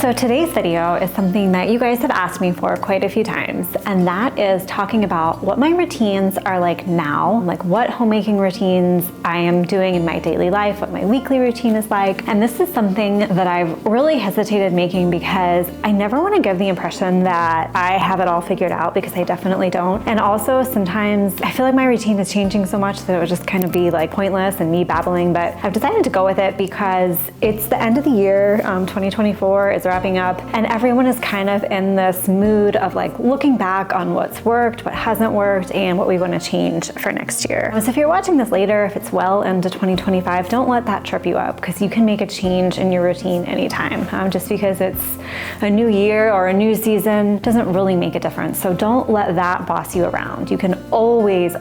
So today's video is something that you guys have asked me for quite a few times, and that is talking about what my routines are like now, like what homemaking routines I am doing in my daily life, what my weekly routine is like. And this is something that I've really hesitated making because I never want to give the impression that I have it all figured out, because I definitely don't. And also sometimes I feel like my routine is changing so much that it would just kind of be like pointless and me babbling, but I've decided to go with it because it's the end of the year. 2024 is wrapping up, and everyone is kind of in this mood of like looking back on what's worked, what hasn't worked, and what we want to change for next year. So if you're watching this later, if it's well into 2025, don't let that trip you up, because you can make a change in your routine anytime. Just because it's a new year or a new season doesn't really make a difference. So don't let that boss you around. You can always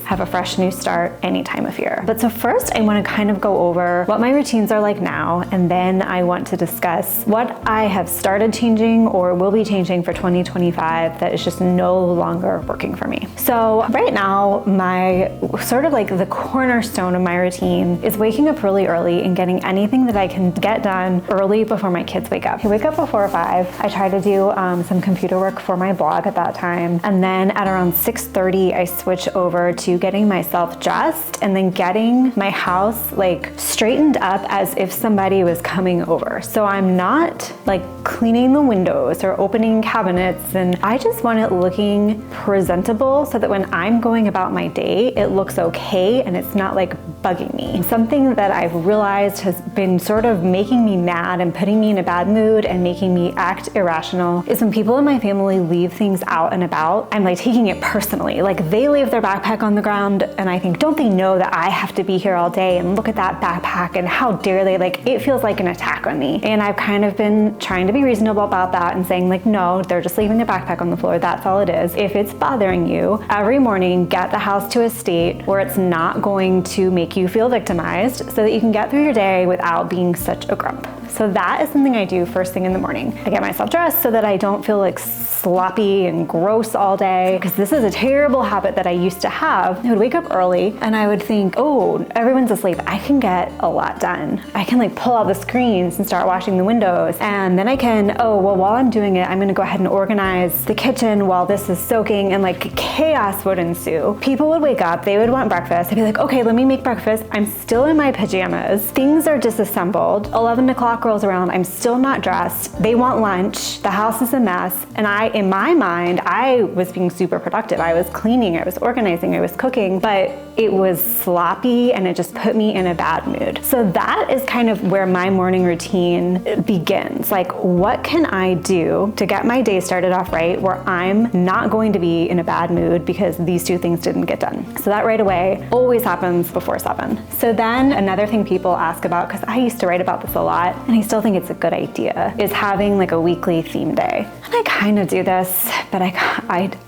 have a fresh new start any time of year. But so first I want to kind of go over what my routines are like now, and then I want to discuss what I have started changing or will be changing for 2025 that is just no longer working for me. So right now, my sort of like the cornerstone of my routine is waking up really early and getting anything that I can get done early before my kids wake up. I wake up before 5. I try to do some computer work for my blog at that time. And then at around 6:30, I switch over to getting myself dressed and then getting my house like straightened up as if somebody was coming over. So I'm not like cleaning the windows or opening cabinets, and I just want it looking presentable so that when I'm going about my day, it looks okay and it's not like bugging me. Something that I've realized has been sort of making me mad and putting me in a bad mood and making me act irrational is when people in my family leave things out and about. I'm like taking it personally. Like they leave their backpack on the ground and I think, don't they know that I have to be here all day and look at that backpack and how dare they? Like it feels like an attack on me. And I've kind of been trying to be reasonable about that and saying like, no, they're just leaving their backpack on the floor. That's all it is. If it's bothering you, every morning get the house to a state where it's not going to make you feel victimized so that you can get through your day without being such a grump. So that is something I do first thing in the morning. I get myself dressed so that I don't feel like sloppy and gross all day, because this is a terrible habit that I used to have. I would wake up early and I would think, oh, everyone's asleep. I can get a lot done. I can like pull out the screens and start washing the windows. And then I can, oh, well, while I'm doing it, I'm gonna go ahead and organize the kitchen while this is soaking, and like chaos would ensue. People would wake up, they would want breakfast. I'd be like, okay, let me make breakfast. I'm still in my pajamas. Things are disassembled. 11 o'clock rolls around. I'm still not dressed. They want lunch. The house is a mess. And in my mind, I was being super productive. I was cleaning, I was organizing, I was cooking, but it was sloppy and it just put me in a bad mood. So that is kind of where my morning routine begins. Like, what can I do to get my day started off right where I'm not going to be in a bad mood because these two things didn't get done? So that right away always happens before 7. So then another thing people ask about, because I used to write about this a lot and I still think it's a good idea, is having like a weekly theme day. And I kind of do this, but I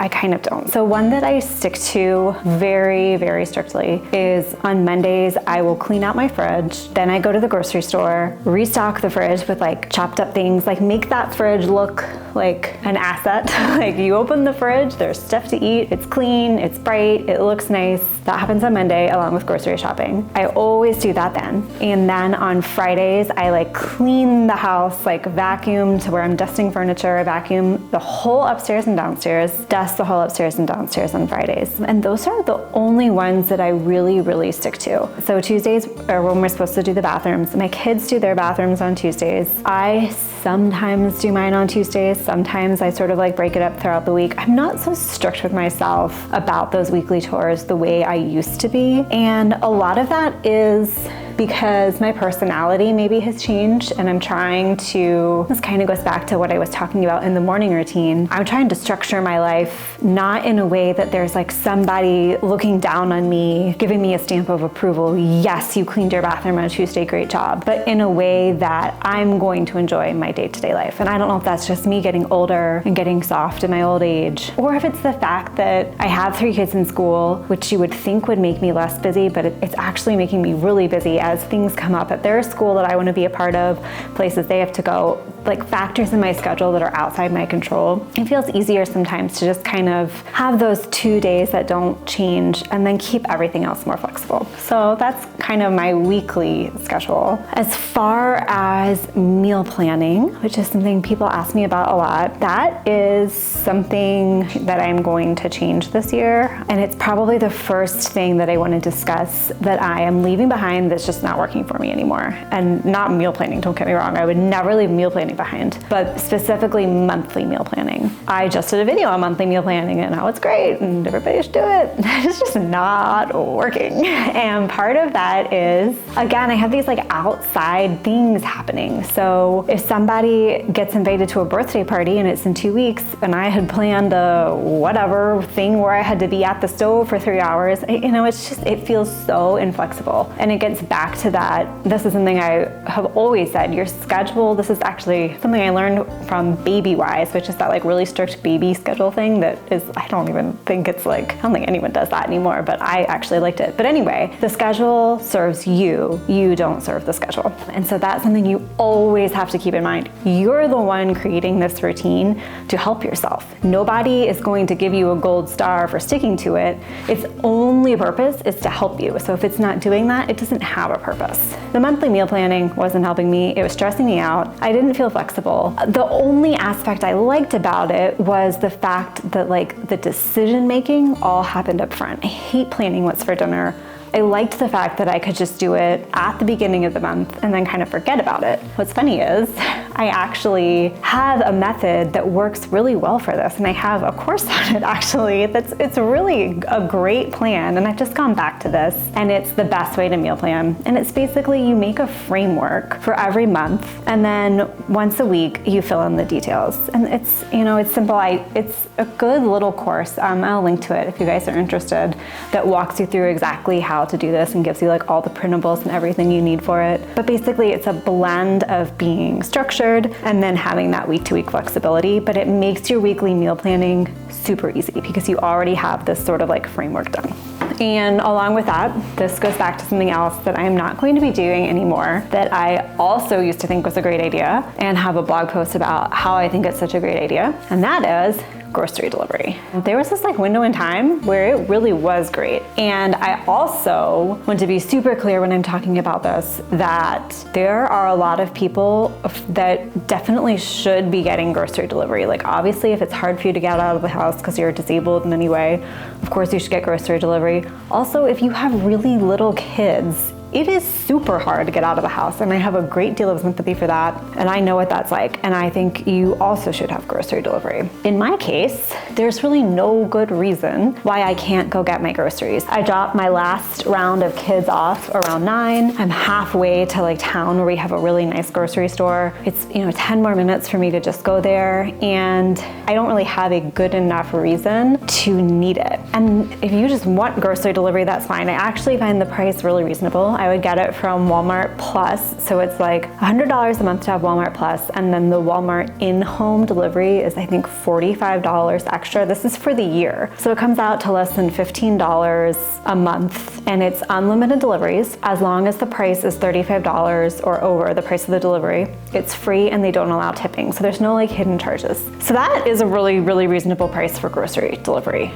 kind of don't. So one that I stick to very strictly is on Mondays, I will clean out my fridge. Then I go to the grocery store, restock the fridge with like chopped up things, like make that fridge look like an asset. Like you open the fridge, there's stuff to eat, it's clean, it's bright, it looks nice. That happens on Monday along with grocery shopping. I always do that then. And then on Fridays, I like clean the house, like vacuum to where I'm dusting furniture, I vacuum the whole upstairs and downstairs, dust the whole upstairs and downstairs on Fridays. And those are the only ones that I really stick to. So Tuesdays are when we're supposed to do the bathrooms. My kids do their bathrooms on Tuesdays. I sometimes do mine on Tuesdays. Sometimes I sort of like break it up throughout the week. I'm not so strict with myself about those weekly chores the way I used to be. And a lot of that is because my personality maybe has changed, and I'm trying to, this kind of goes back to what I was talking about in the morning routine. I'm trying to structure my life not in a way that there's like somebody looking down on me, giving me a stamp of approval. Yes, you cleaned your bathroom on Tuesday, great job. But in a way that I'm going to enjoy my day-to-day life. And I don't know if that's just me getting older and getting soft in my old age, or if it's the fact that I have 3 kids in school, which you would think would make me less busy, but it's actually making me really busy as things come up at their school that I want to be a part of, places they have to go. like factors in my schedule that are outside my control, it feels easier sometimes to just kind of have those 2 days that don't change and then keep everything else more flexible. So that's kind of my weekly schedule. As far as meal planning, which is something people ask me about a lot, that is something that I'm going to change this year. And it's probably the first thing that I want to discuss that I am leaving behind that's just not working for me anymore. And not meal planning, don't get me wrong. I would never leave meal planning behind, but specifically monthly meal planning. I just did a video on monthly meal planning and how it's great and everybody should do it. It's just not working. And part of that is, again, I have these like outside things happening. So if somebody gets invited to a birthday party and it's in 2 weeks and I had planned a whatever thing where I had to be at the stove for 3 hours, you know, it's just, it feels so inflexible. And it gets back to that. This is something I have always said, your schedule, this is actually something I learned from Babywise, which is that like really strict baby schedule thing that is, I don't think anyone does that anymore, but I actually liked it. But anyway, the schedule serves you, you don't serve the schedule. And so that's something you always have to keep in mind. You're the one creating this routine to help yourself. Nobody is going to give you a gold star for sticking to it. Its only purpose is to help you. So if it's not doing that, it doesn't have a purpose. The monthly meal planning wasn't helping me. It was stressing me out. I didn't feel flexible. The only aspect I liked about it was the fact that like the decision making all happened up front. I hate planning what's for dinner. I liked the fact that I could just do it at the beginning of the month and then kind of forget about it. What's funny is I actually have a method that works really well for this, and I have a course on it actually. It's really a great plan, and I've just gone back to this, and it's the best way to meal plan. And it's basically you make a framework for every month, and then once a week you fill in the details. And it's, you know, it's simple. It's a good little course. I'll link to it if you guys are interested, that walks you through exactly how to do this and gives you like all the printables and everything you need for it. But basically it's a blend of being structured and then having that week-to-week flexibility, but it makes your weekly meal planning super easy because you already have this sort of like framework done. And along with that, this goes back to something else that I am not going to be doing anymore that I also used to think was a great idea and have a blog post about how I think it's such a great idea, and that is grocery delivery. There was this like window in time where it really was great. And I also want to be super clear when I'm talking about this, that there are a lot of people that definitely should be getting grocery delivery. Like obviously if it's hard for you to get out of the house because you're disabled in any way, of course you should get grocery delivery. Also, if you have really little kids, it is super hard to get out of the house, and I have a great deal of sympathy for that, and I know what that's like, and I think you also should have grocery delivery. In my case, there's really no good reason why I can't go get my groceries. I dropped my last round of kids off around 9. I'm halfway to like town where we have a really nice grocery store. It's, you know, 10 more minutes for me to just go there, and I don't really have a good enough reason to need it. And if you just want grocery delivery, that's fine. I actually find the price really reasonable. I would get it from Walmart Plus. So it's like $100 a month to have Walmart Plus. And then the Walmart in-home delivery is I think $45 extra. This is for the year. So it comes out to less than $15 a month, and it's unlimited deliveries. As long as the price is $35 or over the price of the delivery, it's free and they don't allow tipping. So there's no like hidden charges. So that is a really, really reasonable price for grocery delivery.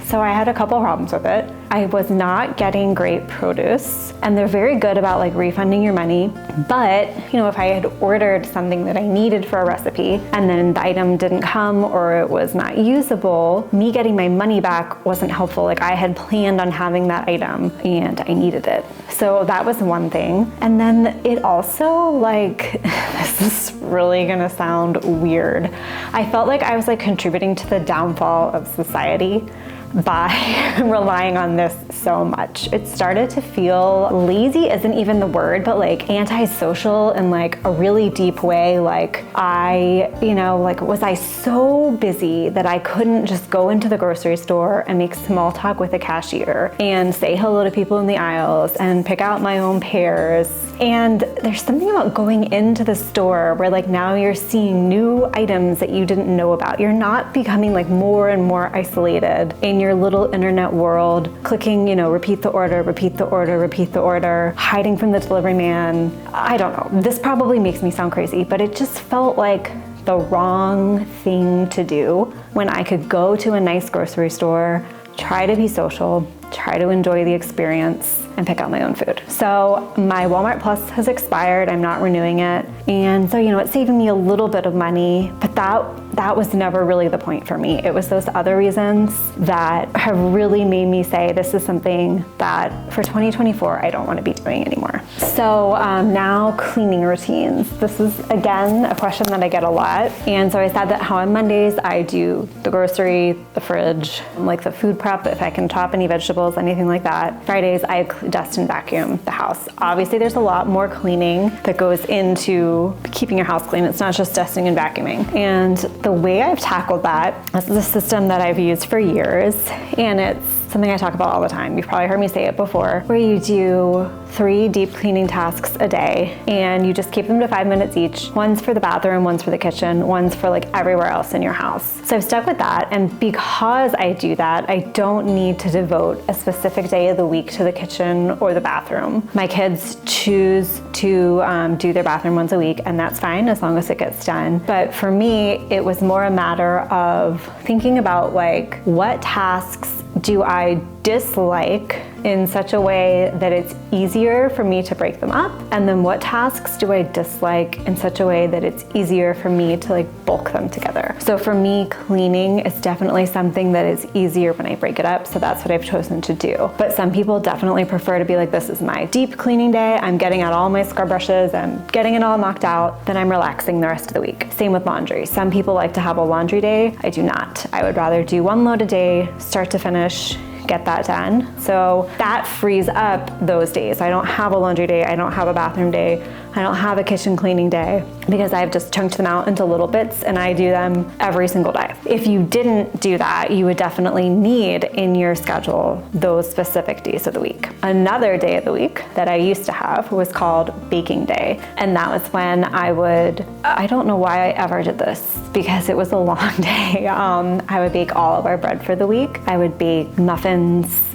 So I had a couple problems with it. I was not getting great produce, and they're very good about like refunding your money. But, you know, if I had ordered something that I needed for a recipe and then the item didn't come or it was not usable, me getting my money back wasn't helpful. Like I had planned on having that item and I needed it. So that was one thing. And then it also like, this is really gonna sound weird. I felt like I was like contributing to the downfall of society by relying on this so much. It started to feel, lazy isn't even the word, but like antisocial in like a really deep way. Like was I so busy that I couldn't just go into the grocery store and make small talk with the cashier and say hello to people in the aisles and pick out my own pears. And there's something about going into the store where like now you're seeing new items that you didn't know about. You're not becoming like more and more isolated in your little internet world, clicking, repeat the order, repeat the order, repeat the order, hiding from the delivery man. I don't know. This probably makes me sound crazy, but it just felt like the wrong thing to do when I could go to a nice grocery store, try to be social, try to enjoy the experience, and pick out my own food. So my Walmart Plus has expired. I'm not renewing it. And so, it's saving me a little bit of money, but that was never really the point for me. It was those other reasons that have really made me say this is something that for 2024, I don't want to be doing anymore. So now cleaning routines. This is, again, a question that I get a lot. And so I said that how on Mondays I do the grocery, the fridge, like the food prep, if I can chop any vegetables, anything like that. Fridays, I dust and vacuum the house. Obviously, there's a lot more cleaning that goes into keeping your house clean. It's not just dusting and vacuuming. And the way I've tackled that, this is a system that I've used for years, and it's something I talk about all the time. You've probably heard me say it before, where you do 3 deep cleaning tasks a day, and you just keep them to 5 minutes each. One's for the bathroom, one's for the kitchen, one's for like everywhere else in your house. So I've stuck with that, and because I do that, I don't need to devote a specific day of the week to the kitchen or the bathroom. My kids choose to do their bathroom once a week, and that's fine as long as it gets done. But for me, it was more a matter of thinking about like, what tasks do I dislike in such a way that it's easier for me to break them up? And then what tasks do I dislike in such a way that it's easier for me to like bulk them together? So for me, cleaning is definitely something that is easier when I break it up. So that's what I've chosen to do. But some people definitely prefer to be like, this is my deep cleaning day. I'm getting out all my scrub brushes. I'm getting it all knocked out. Then I'm relaxing the rest of the week. Same with laundry. Some people like to have a laundry day. I do not. I would rather do 1 load a day, start to finish, get that done. So that frees up those days. I don't have a laundry day, I don't have a bathroom day, I don't have a kitchen cleaning day, because I've just chunked them out into little bits and I do them every single day. If you didn't do that, you would definitely need in your schedule those specific days of the week. Another day of the week that I used to have was called baking day. And that was when I don't know why I ever did this, because it was a long day. I would bake all of our bread for the week. I would bake muffins,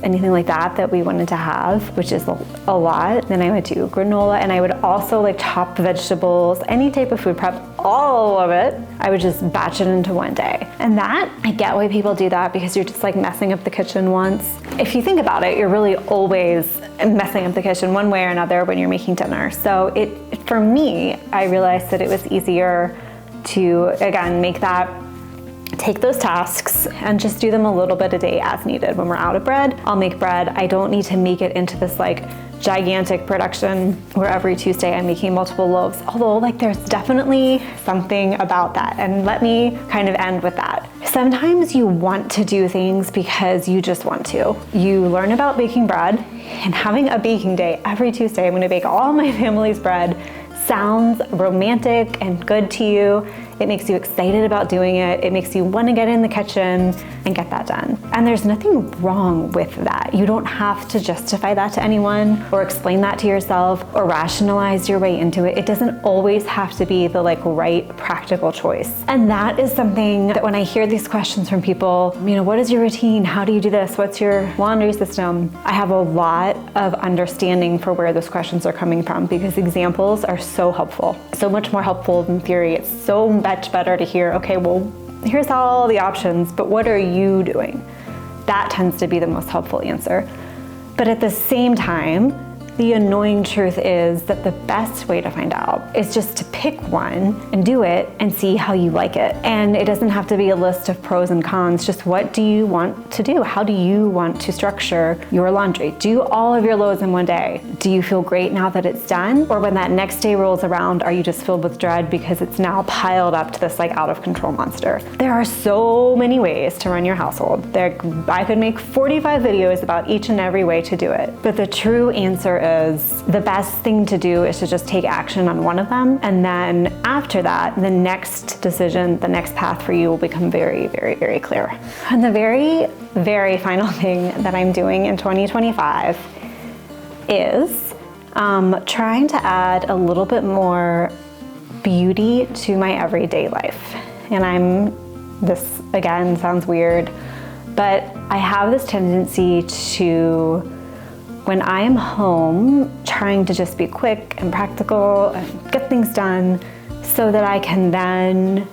anything like that we wanted to have, which is a lot. Then I would do granola, and I would also like chop vegetables, any type of food prep, all of it. I would just batch it into one day. And that, I get why people do that, because you're just like messing up the kitchen once. If you think about it, you're really always messing up the kitchen one way or another when you're making dinner. So for me, I realized that it was easier to, again, take those tasks and just do them a little bit a day as needed. When we're out of bread, I'll make bread. I don't need to make it into this like gigantic production where every Tuesday I'm making multiple loaves. Although like there's definitely something about that. And let me kind of end with that. Sometimes you want to do things because you just want to. You learn about baking bread, and having a baking day every Tuesday, I'm gonna bake all my family's bread, sounds romantic and good to you. It makes you excited about doing it. It makes you want to get in the kitchen and get that done. And there's nothing wrong with that. You don't have to justify that to anyone or explain that to yourself or rationalize your way into it. It doesn't always have to be the like right practical choice. And that is something that when I hear these questions from people, what is your routine? How do you do this? What's your laundry system? I have a lot of understanding for where those questions are coming from, because examples are so helpful, so much more helpful than theory. It's so much better to hear, okay, well, here's all the options, but what are you doing? That tends to be the most helpful answer. But at the same time, the annoying truth is that the best way to find out is just to pick one and do it and see how you like it. And it doesn't have to be a list of pros and cons, just what do you want to do? How do you want to structure your laundry? Do all of your loads in one day. Do you feel great now that it's done? Or when that next day rolls around, are you just filled with dread because it's now piled up to this like out of control monster? There are so many ways to run your household. I could make 45 videos about each and every way to do it. But the true answer is the best thing to do is to just take action on one of them. And then after that, the next decision, the next path for you will become very, very, very clear. And the very, very final thing that I'm doing in 2025 is trying to add a little bit more beauty to my everyday life. And this again sounds weird, But I have this tendency to, when I am home, trying to just be quick and practical and get things done so that I can then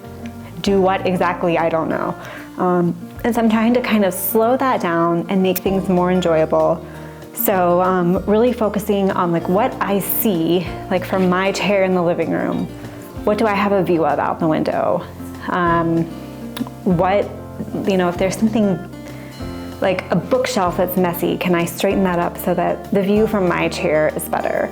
do what exactly, I don't know. And so I'm trying to kind of slow that down and make things more enjoyable. So really focusing on like what I see, like from my chair in the living room. What do I have a view of out the window? If there's something like a bookshelf that's messy, can I straighten that up so that the view from my chair is better?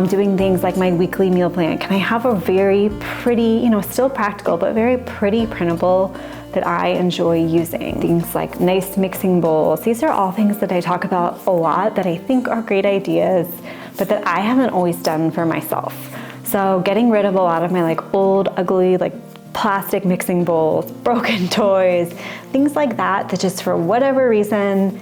Doing things like my weekly meal plan. Can I have a very pretty, still practical, but very pretty printable that I enjoy using? Things like nice mixing bowls. These are all things that I talk about a lot that I think are great ideas, but that I haven't always done for myself. So getting rid of a lot of my like old, ugly, like plastic mixing bowls, broken toys, things like that just for whatever reason,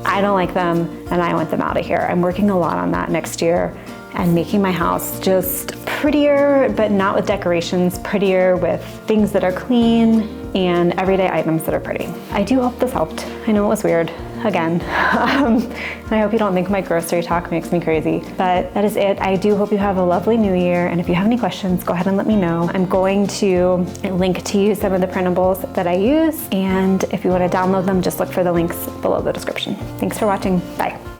I don't like them and I want them out of here. I'm working a lot on that next year and making my house just prettier, but not with decorations, prettier with things that are clean and everyday items that are pretty. I do hope this helped. I know it was weird, again. And I hope you don't think my grocery talk makes me crazy, but that is it. I do hope you have a lovely new year, and if you have any questions, go ahead and let me know. I'm going to link to you some of the printables that I use, and if you want to download them, just look for the links below the description. Thanks for watching, bye.